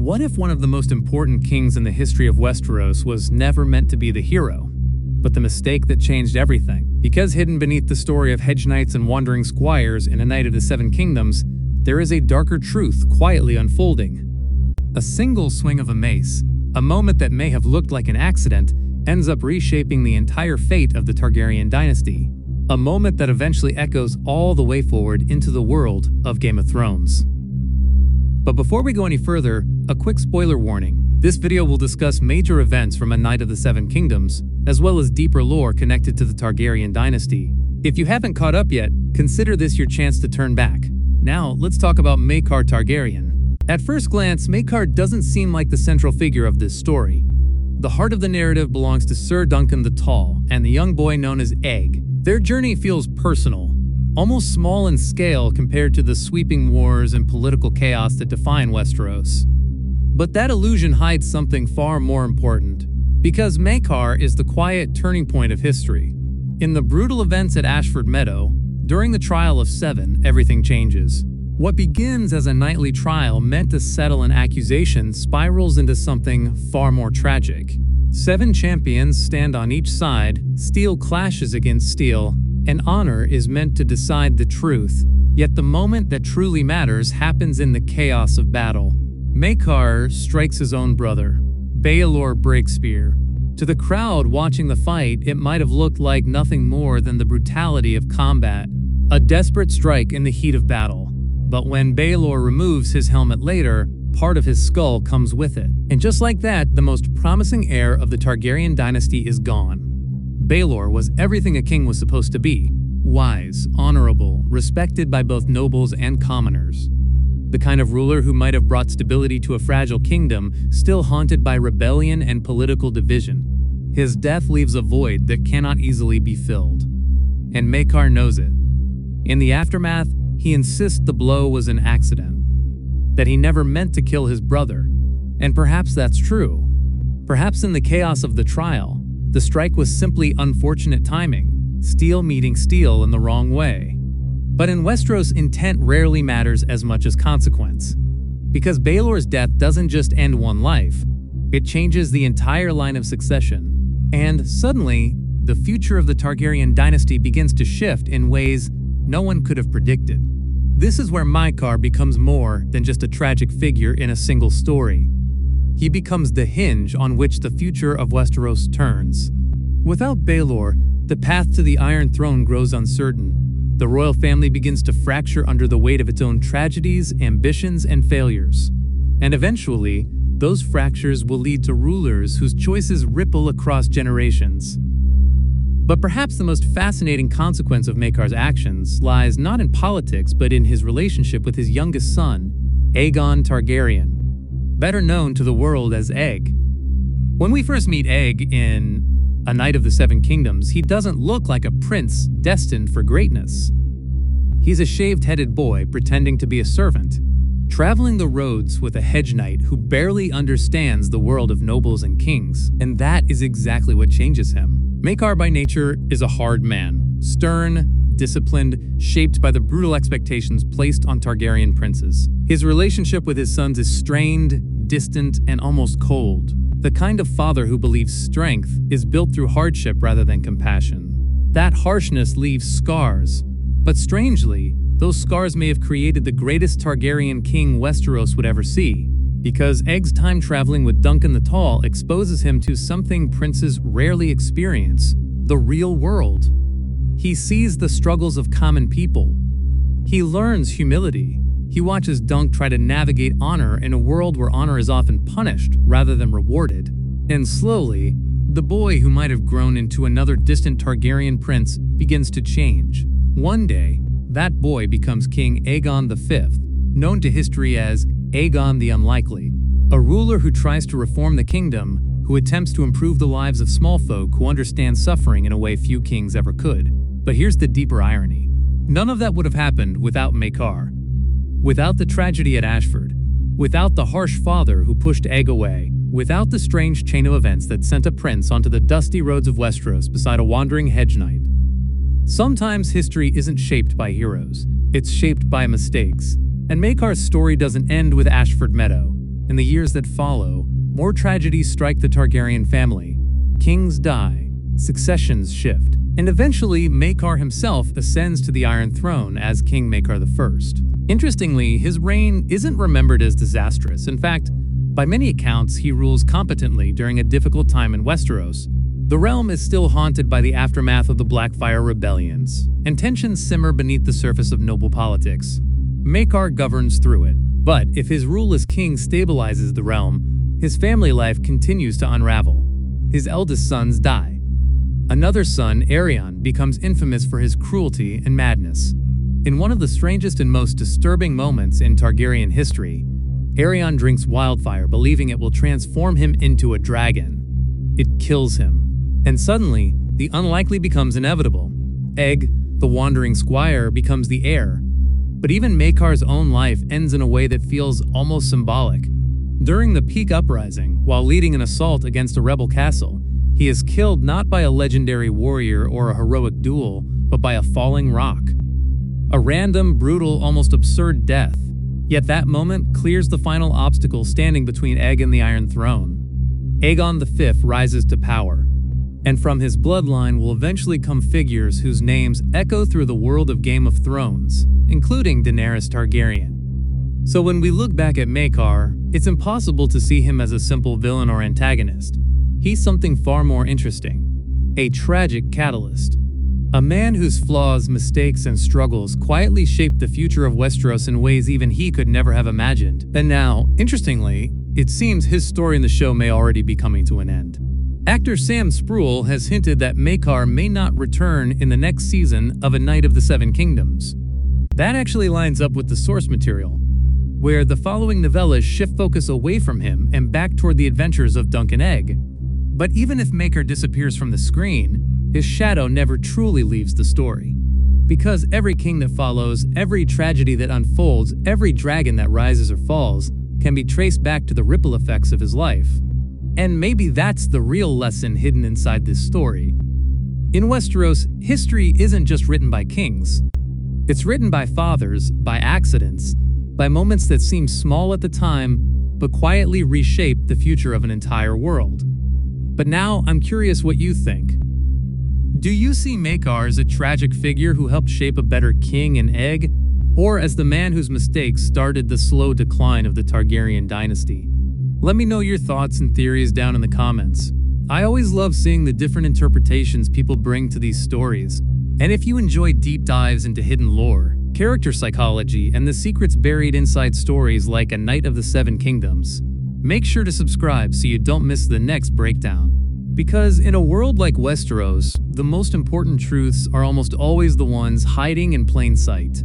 What if one of the most important kings in the history of Westeros was never meant to be the hero, but the mistake that changed everything? Because hidden beneath the story of hedge knights and wandering squires in A Knight of the Seven Kingdoms, there is a darker truth quietly unfolding. A single swing of a mace, a moment that may have looked like an accident, ends up reshaping the entire fate of the Targaryen dynasty. A moment that eventually echoes all the way forward into the world of Game of Thrones. But before we go any further, a quick spoiler warning. This video will discuss major events from A Knight of the Seven Kingdoms, as well as deeper lore connected to the Targaryen dynasty. If you haven't caught up yet, consider this your chance to turn back. Now, let's talk about Maekar Targaryen. At first glance, Maekar doesn't seem like the central figure of this story. The heart of the narrative belongs to Ser Duncan the Tall and the young boy known as Egg. Their journey feels personal, almost small in scale compared to the sweeping wars and political chaos that define Westeros. But that illusion hides something far more important, because Maekar is the quiet turning point of history. In the brutal events at Ashford Meadow, during the Trial of Seven, everything changes. What begins as a knightly trial meant to settle an accusation spirals into something far more tragic. 7 champions stand on each side, steel clashes against steel, and honor is meant to decide the truth. Yet the moment that truly matters happens in the chaos of battle. Maekar strikes his own brother, Baelor Breakspear. To the crowd watching the fight, it might have looked like nothing more than the brutality of combat, a desperate strike in the heat of battle. But when Baelor removes his helmet later, part of his skull comes with it. And just like that, the most promising heir of the Targaryen dynasty is gone. Baelor was everything a king was supposed to be: wise, honorable, respected by both nobles and commoners. The kind of ruler who might have brought stability to a fragile kingdom, still haunted by rebellion and political division. His death leaves a void that cannot easily be filled. And Maekar knows it. In the aftermath, he insists the blow was an accident, that he never meant to kill his brother. And perhaps that's true. Perhaps in the chaos of the trial, the strike was simply unfortunate timing, steel meeting steel in the wrong way. But in Westeros, intent rarely matters as much as consequence. Because Baelor's death doesn't just end one life, it changes the entire line of succession. And suddenly, the future of the Targaryen dynasty begins to shift in ways no one could have predicted. This is where Maekar becomes more than just a tragic figure in a single story. He becomes the hinge on which the future of Westeros turns. Without Baelor, the path to the Iron Throne grows uncertain. The royal family begins to fracture under the weight of its own tragedies, ambitions, and failures. And eventually, those fractures will lead to rulers whose choices ripple across generations. But perhaps the most fascinating consequence of Maekar's actions lies not in politics but in his relationship with his youngest son, Aegon Targaryen, better known to the world as Egg. When we first meet Egg in A Knight of the Seven Kingdoms, he doesn't look like a prince destined for greatness. He's a shaved-headed boy pretending to be a servant, traveling the roads with a hedge knight who barely understands the world of nobles and kings. And that is exactly what changes him. Maekar by nature is a hard man, stern, disciplined, shaped by the brutal expectations placed on Targaryen princes. His relationship with his sons is strained, distant, and almost cold. The kind of father who believes strength is built through hardship rather than compassion. That harshness leaves scars, but strangely, those scars may have created the greatest Targaryen king Westeros would ever see, because Egg's time traveling with Duncan the Tall exposes him to something princes rarely experience: the real world. He sees the struggles of common people. He learns humility. He watches Dunk try to navigate honor in a world where honor is often punished rather than rewarded. And slowly, the boy who might have grown into another distant Targaryen prince begins to change. One day, that boy becomes King Aegon V, known to history as Aegon the Unlikely, a ruler who tries to reform the kingdom, who attempts to improve the lives of small folk who understand suffering in a way few kings ever could. But here's the deeper irony. None of that would have happened without Maekar. Without the tragedy at Ashford, without the harsh father who pushed Egg away, without the strange chain of events that sent a prince onto the dusty roads of Westeros beside a wandering hedge knight. Sometimes history isn't shaped by heroes, it's shaped by mistakes. And Maekar's story doesn't end with Ashford Meadow. In the years that follow, more tragedies strike the Targaryen family. Kings die, successions shift, and eventually Maekar himself ascends to the Iron Throne as King Maekar I. Interestingly, his reign isn't remembered as disastrous. In fact, by many accounts, he rules competently during a difficult time in Westeros. The realm is still haunted by the aftermath of the Blackfire rebellions, and tensions simmer beneath the surface of noble politics. Maekar governs through it, but if his rule as king stabilizes the realm, his family life continues to unravel. His eldest sons die. Another son, Aerion, becomes infamous for his cruelty and madness. In one of the strangest and most disturbing moments in Targaryen history, Aerion drinks wildfire, believing it will transform him into a dragon. It kills him. And suddenly, the unlikely becomes inevitable. Egg, the wandering squire, becomes the heir. But even Maekar's own life ends in a way that feels almost symbolic. During the Peak Uprising, while leading an assault against a rebel castle, he is killed not by a legendary warrior or a heroic duel, but by a falling rock. A random, brutal, almost absurd death. Yet that moment clears the final obstacle standing between Egg and the Iron Throne. Aegon V rises to power, and from his bloodline will eventually come figures whose names echo through the world of Game of Thrones, including Daenerys Targaryen. So when we look back at Maekar, it's impossible to see him as a simple villain or antagonist. He's something far more interesting. A tragic catalyst. A man whose flaws, mistakes, and struggles quietly shaped the future of Westeros in ways even he could never have imagined. And now, interestingly, it seems his story in the show may already be coming to an end. Actor Sam Spruill has hinted that Maekar may not return in the next season of A Knight of the Seven Kingdoms. That actually lines up with the source material, where the following novellas shift focus away from him and back toward the adventures of Duncan Egg. But even if Maekar disappears from the screen, his shadow never truly leaves the story. Because every king that follows, every tragedy that unfolds, every dragon that rises or falls, can be traced back to the ripple effects of his life. And maybe that's the real lesson hidden inside this story. In Westeros, history isn't just written by kings. It's written by fathers, by accidents, by moments that seem small at the time, but quietly reshape the future of an entire world. But now, I'm curious what you think. Do you see Maekar as a tragic figure who helped shape a better king and Egg, or as the man whose mistakes started the slow decline of the Targaryen dynasty? Let me know your thoughts and theories down in the comments. I always love seeing the different interpretations people bring to these stories. And if you enjoy deep dives into hidden lore, character psychology, and the secrets buried inside stories like A Knight of the Seven Kingdoms, make sure to subscribe so you don't miss the next breakdown. Because in a world like Westeros, the most important truths are almost always the ones hiding in plain sight.